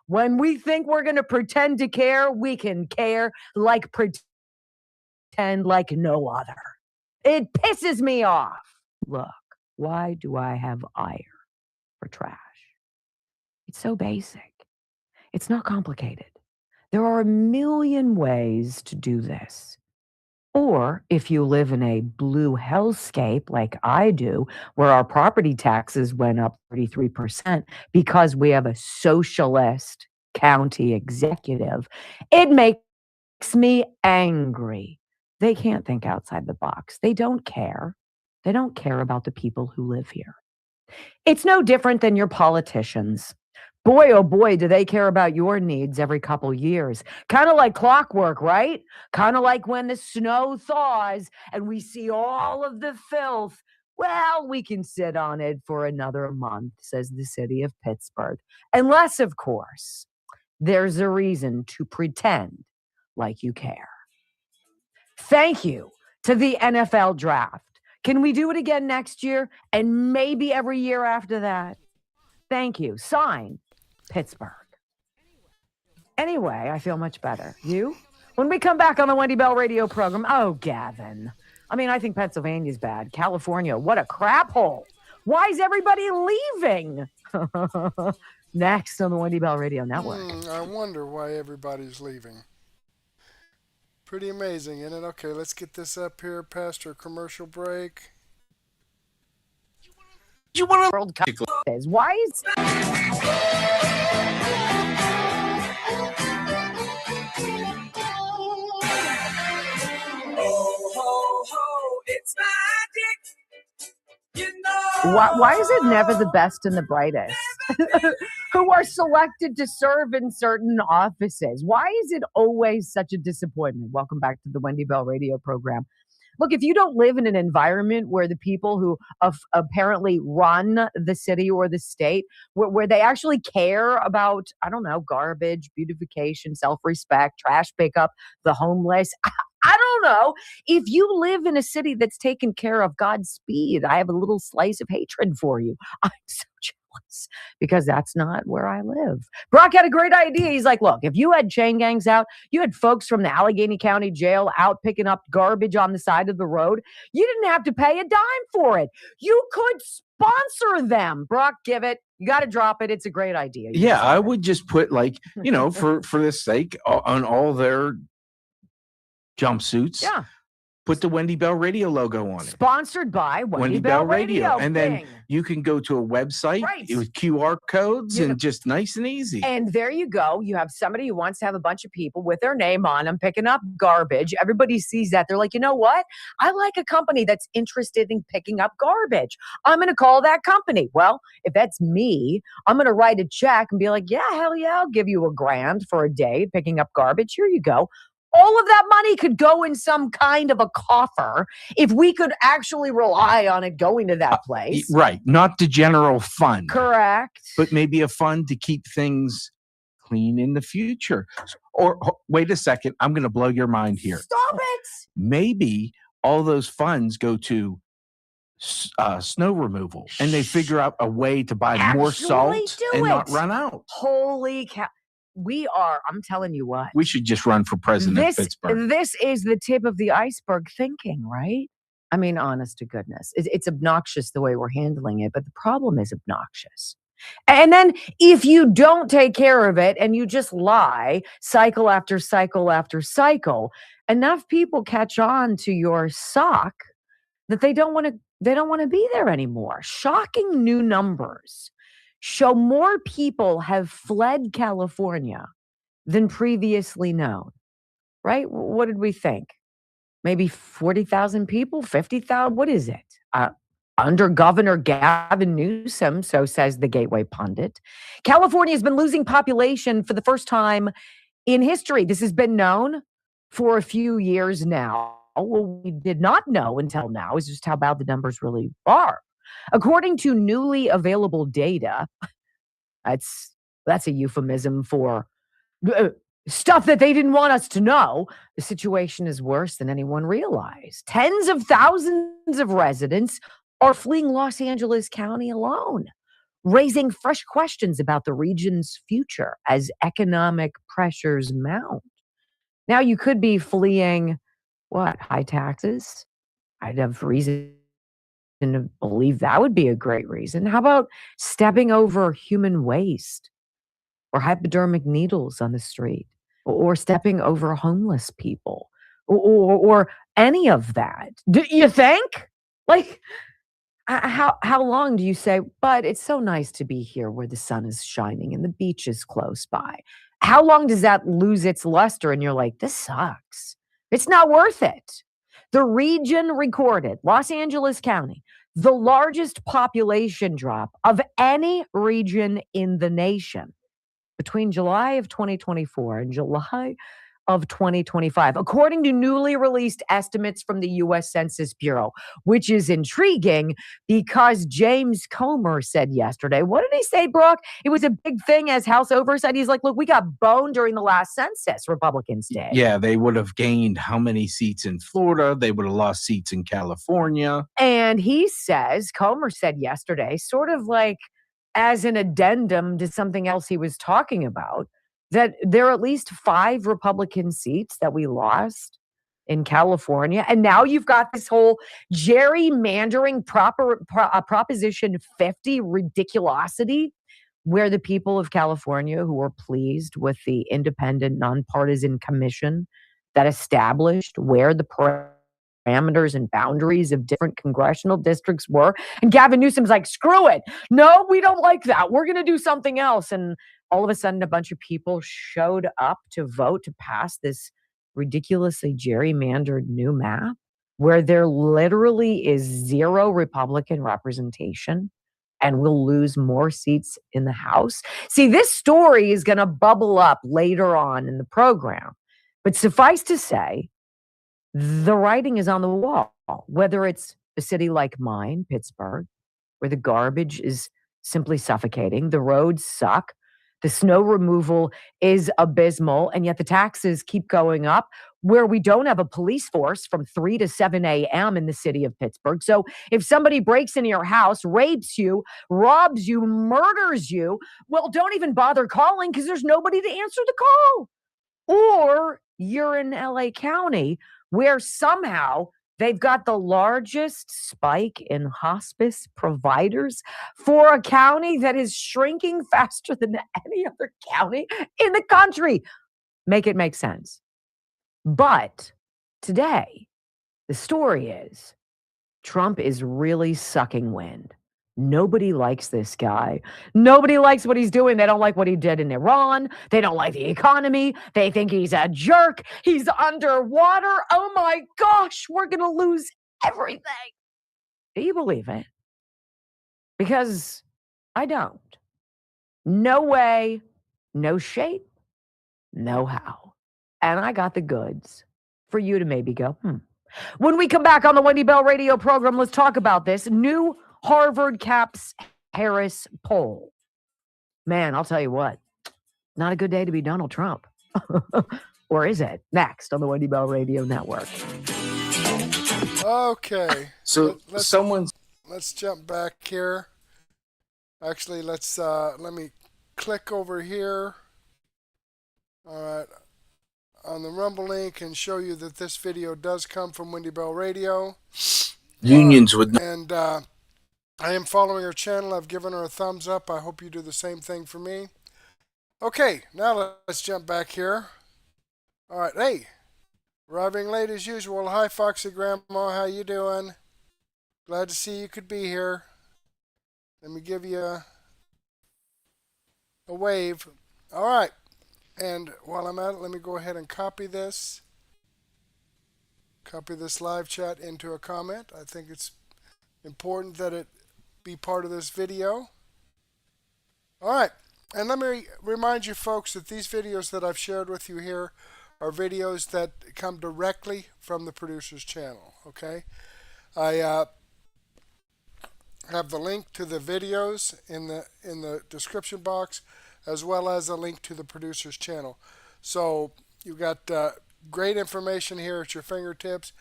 when we think we're going to pretend to care, we can care like pretend like no other. It pisses me off. Look, why do I have ire for trash? It's so basic. It's not complicated. There are a million ways to do this. Or if you live in a blue hellscape like I do, where our property taxes went up 33% because we have a socialist county executive, it makes me angry. They can't think outside the box. They don't care. They don't care about the people who live here. It's no different than your politicians. Boy, oh boy, do they care about your needs every couple years. Kind of like clockwork, right? Kind of like when the snow thaws and we see all of the filth. Well, we can sit on it for another month, says the city of Pittsburgh. Unless, of course, there's a reason to pretend like you care. Thank you to the NFL draft. Can we do it again next year and maybe every year after that? Thank you. Sign, Pittsburgh. Anyway, I feel much better. You? When we come back on the Wendy Bell radio program, oh, Gavin. I mean, I think Pennsylvania's bad. California, what a crap hole. Why is everybody leaving? Next on the Wendy Bell radio network. I wonder why everybody's leaving. Pretty amazing, isn't it? Okay, let's get this up here past our commercial break. You want to World Cup is why is it's magic. You know. Why is it never the best and the brightest who are selected to serve in certain offices? Why is it always such a disappointment? Welcome back to the Wendy Bell radio program. Look, if you don't live in an environment where the people who apparently run the city or the state, where they actually care about, I don't know, garbage, beautification, self-respect, trash pickup, the homeless, I don't know. If you live in a city that's taken care of, Godspeed. I have a little slice of hatred for you. I'm so jealous because that's not where I live. Brock had a great idea. He's like, look, if you had chain gangs out, you had folks from the Allegheny County Jail out picking up garbage on the side of the road, you didn't have to pay a dime for it. You could sponsor them. Brock, give it. You got to drop it. It's a great idea. Yeah, I would just put like, for the sake on all their jumpsuits. Yeah. Put the Wendy Bell Radio logo on it. Sponsored by Wendy Bell Radio. And then you can go to a website with QR codes and just nice and easy. And there you go. You have somebody who wants to have a bunch of people with their name on them picking up garbage. Everybody sees that. They're like, you know what? I like a company that's interested in picking up garbage. I'm going to call that company. Well, if that's me, I'm going to write a check and be like, yeah, hell yeah, I'll give you $1,000 for a day picking up garbage. Here you go. All of that money could go in some kind of a coffer if we could actually rely on it going to that place. Right. Not the general fund. Correct. But maybe a fund to keep things clean in the future. Or wait a second. I'm going to blow your mind here. Stop it. Maybe all those funds go to snow removal and they figure out a way to buy more salt and not run out. Holy cow. I'm telling you what. We should just run for president of Pittsburgh. This is the tip of the iceberg thinking, right? I mean, honest to goodness. It's obnoxious the way we're handling it, but the problem is obnoxious. And then if you don't take care of it and you just lie cycle after cycle after cycle, enough people catch on to your sock that they don't want to be there anymore. Shocking new numbers show more people have fled California than previously known, right? What did we think? Maybe 40,000 people, 50,000? What is it? Under Governor Gavin Newsom, so says the Gateway pundit, California has been losing population for the first time in history. This has been known for a few years now. What we did not know until now is just how bad the numbers really are. According to newly available data, that's a euphemism for stuff that they didn't want us to know. The situation is worse than anyone realized. Tens of thousands of residents are fleeing Los Angeles County alone, raising fresh questions about the region's future as economic pressures mount. Now, you could be fleeing, high taxes? I'd have reason to believe that would be a great reason. How about stepping over human waste or hypodermic needles on the street or stepping over homeless people or any of that? Do you think? Like, how long do you say, but it's so nice to be here where the sun is shining and the beach is close by? How long does that lose its luster and you're like, this sucks? It's not worth it. The region recorded, Los Angeles County, the largest population drop of any region in the nation between July of 2024 and July of 2025, according to newly released estimates from the U.S. Census Bureau, which is intriguing because James Comer said yesterday, what did he say, Brooke? It was a big thing as House Oversight. He's like, look, we got boned during the last census, Republicans did. Yeah, they would have gained how many seats in Florida? They would have lost seats in California. And he says, Comer said yesterday, sort of like as an addendum to something else he was talking about, that there are at least 5 Republican seats that we lost in California. And now you've got this whole gerrymandering Proposition 50 ridiculosity where the people of California who were pleased with the independent nonpartisan commission that established where the parameters and boundaries of different congressional districts were. And Gavin Newsom's like, screw it. No, we don't like that. We're going to do something else. And all of a sudden, a bunch of people showed up to vote to pass this ridiculously gerrymandered new map where there literally is 0 Republican representation and we'll lose more seats in the House. See, this story is going to bubble up later on in the program. But suffice to say, the writing is on the wall, whether it's a city like mine, Pittsburgh, where the garbage is simply suffocating, the roads suck, the snow removal is abysmal, and yet the taxes keep going up, where we don't have a police force from 3 to 7 a.m. in the city of Pittsburgh. So if somebody breaks into your house, rapes you, robs you, murders you, well, don't even bother calling because there's nobody to answer the call. Or you're in LA County, where somehow they've got the largest spike in hospice providers for a county that is shrinking faster than any other county in the country. Make it make sense. But today, The story is Trump is really sucking wind. Nobody likes this guy. Nobody likes what he's doing. They don't like what he did in Iran. They don't like the economy. They think he's a jerk. He's underwater. Oh my gosh, we're going to lose everything. Do you believe it? Because I don't. No way, no shape, no how. And I got the goods for you to maybe go, When we come back on the Wendy Bell radio program, let's talk about this new Harvard Caps Harris poll. Man, I'll tell you what, not a good day to be Donald Trump. Or is it? Next on the Wendy Bell Radio Network. Okay. So let's jump back here. Actually, let me click over here. All right. On the Rumble link and show you that this video does come from Wendy Bell Radio. Unions would. And I am following her channel. I've given her a thumbs up. I hope you do the same thing for me. Okay, now let's jump back here. All right, hey, arriving late as usual. Hi, Foxy Grandma. How you doing? Glad to see you could be here. Let me give you a wave. All right. And while I'm at it, let me go ahead and copy this. Copy this live chat into a comment. I think it's important that it be part of this video. All right. And let me remind you folks that these videos that I've shared with you here are videos that come directly from the producer's channel. Okay. I have the link to the videos in the description box, as well as a link to the producer's channel. So you've got great information here at your fingertips.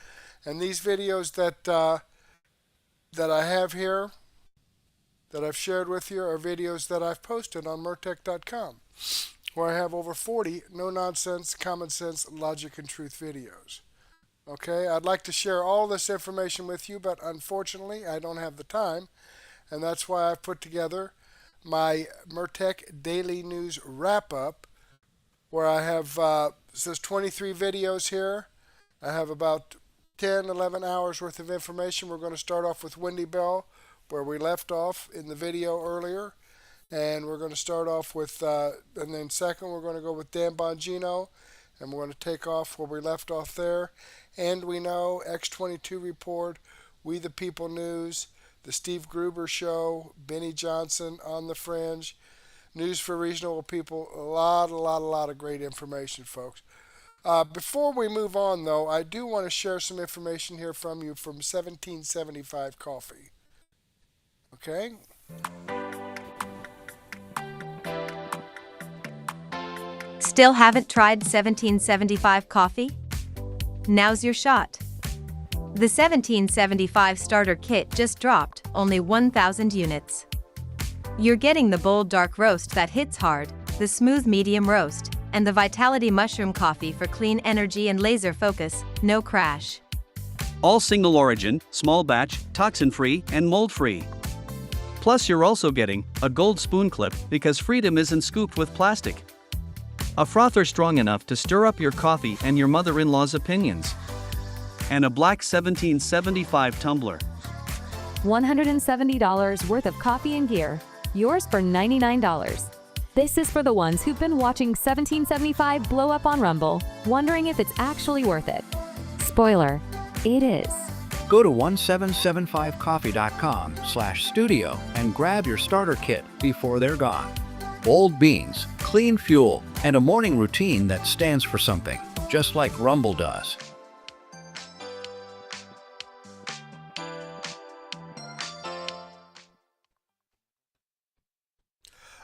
And these videos that I have here, that I've shared with you, are videos that I've posted on mertech.com, where I have over 40 no-nonsense, common sense, logic, and truth videos. Okay, I'd like to share all this information with you, but unfortunately I don't have the time, and that's why I've put together my Mertech Daily News Wrap-Up, where I have, says 23 videos here. I have about 10, 11 hours worth of information. We're going to start off with Wendy Bell, where we left off in the video earlier. And we're going to start off with, and then second, we're going to go with Dan Bongino, and we're going to take off where we left off there. And we know, X22 Report, We the People News, The Steve Gruber Show, Benny Johnson, On the Fringe, News for Reasonable People, a lot of great information, folks. Before we move on, though, I do want to share some information here from you from 1775 Coffee. Okay? Still haven't tried 1775 coffee? Now's your shot. The 1775 starter kit just dropped, only 1,000 units. You're getting the bold dark roast that hits hard, the smooth medium roast, and the Vitality Mushroom Coffee for clean energy and laser focus, no crash. All single origin, small batch, toxin-free, and mold-free. Plus you're also getting a gold spoon clip because freedom isn't scooped with plastic. A frother strong enough to stir up your coffee and your mother-in-law's opinions. And a black 1775 tumbler. $170 worth of coffee and gear. Yours for $99. This is for the ones who've been watching 1775 blow up on Rumble, wondering if it's actually worth it. Spoiler, it is. Go to 1775coffee.com/studio and grab your starter kit before they're gone. Bold beans, clean fuel, and a morning routine that stands for something, just like Rumble does.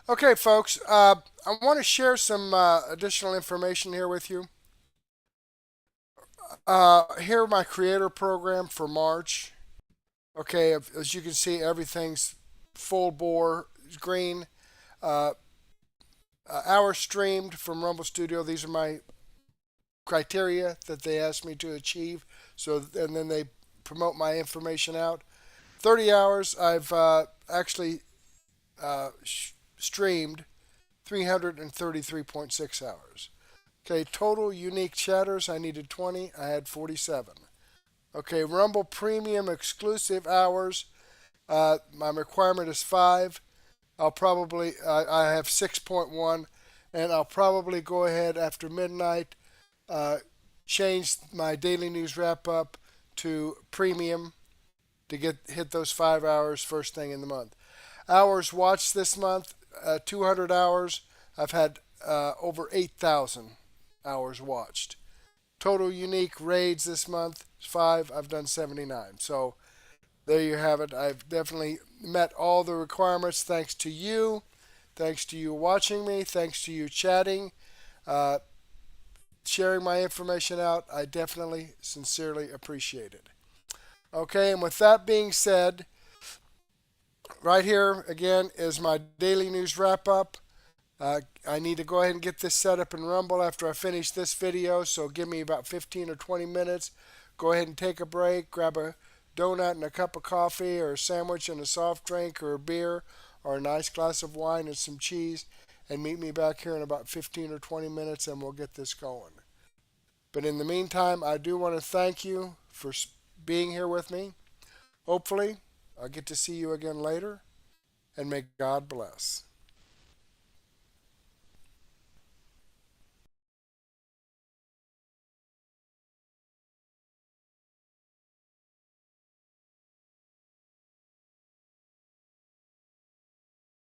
Okay, folks, I want to share some additional information here with you. Here, my creator program for March. Okay, as you can see, everything's full bore, green. Hours streamed from Rumble Studio. These are my criteria that they asked me to achieve. So, and then they promote my information out. 30 hours. I've actually streamed 333.6 hours. Okay, total unique chatters, I needed 20. I had 47. Okay, Rumble Premium exclusive hours. My requirement is 5. I have 6.1, and I'll probably go ahead after midnight, change my daily news wrap up to premium to hit those 5 hours first thing in the month. Hours watched this month, 200 hours. I've had over 8,000 hours watched. Total unique raids this month, 5. I've done 79. So there you have it. I've definitely met all the requirements thanks to you. Thanks to you watching me. Thanks to you chatting. Sharing my information out. I definitely, sincerely appreciate it. Okay, and with that being said, right here again is my daily news wrap up. I need to go ahead and get this set up in Rumble after I finish this video, so give me about 15 or 20 minutes. Go ahead and take a break, grab a donut and a cup of coffee, or a sandwich and a soft drink, or a beer, or a nice glass of wine and some cheese, and meet me back here in about 15 or 20 minutes, and we'll get this going. But in the meantime, I do want to thank you for being here with me. Hopefully, I'll get to see you again later, and may God bless.